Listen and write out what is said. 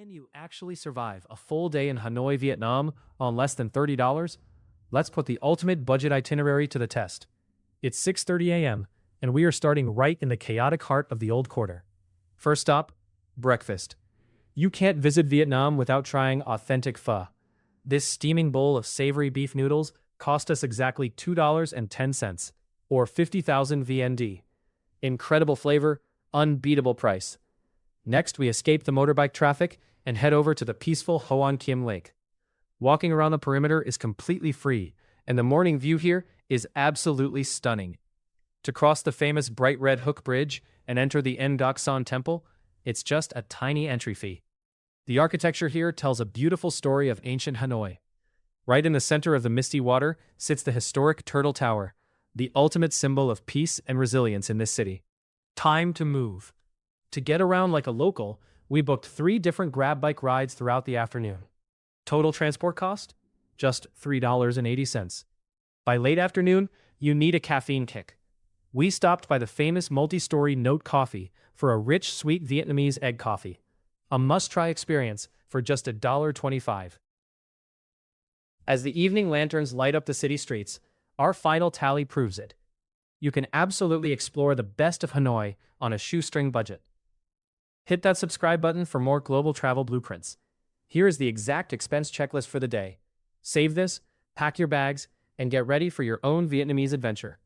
Can you actually survive a full day in Hanoi, Vietnam on less than $30? Let's put the ultimate budget itinerary to the test. It's 6:30 a.m., and we are starting right in the chaotic heart of the old quarter. First stop, breakfast. You can't visit Vietnam without trying authentic pho. This steaming bowl of savory beef noodles cost us exactly $2.10, or 50,000 VND. Incredible flavor, unbeatable price. Next, we escape the motorbike traffic and head over to the peaceful Hoan Kiem Lake. Walking around the perimeter is completely free, and the morning view here is absolutely stunning. To cross the famous bright red hook bridge and enter the Ngoc temple, it's just a tiny entry fee. The architecture here tells a beautiful story of ancient Hanoi. Right in the center of the misty water sits the historic Turtle Tower, the ultimate symbol of peace and resilience in this city. Time to move. To get around like a local, we booked 3 different GrabBike rides throughout the afternoon. Total transport cost? Just $3.80. By late afternoon, you need a caffeine kick. We stopped by the famous multi-story Ngoc coffee for a rich, sweet Vietnamese egg coffee. A must-try experience for just $1.25. As the evening lanterns light up the city streets, our final tally proves it. You can absolutely explore the best of Hanoi on a shoestring budget. Hit that subscribe button for more global travel blueprints. Here is the exact expense checklist for the day. Save this, pack your bags, and get ready for your own Vietnamese adventure.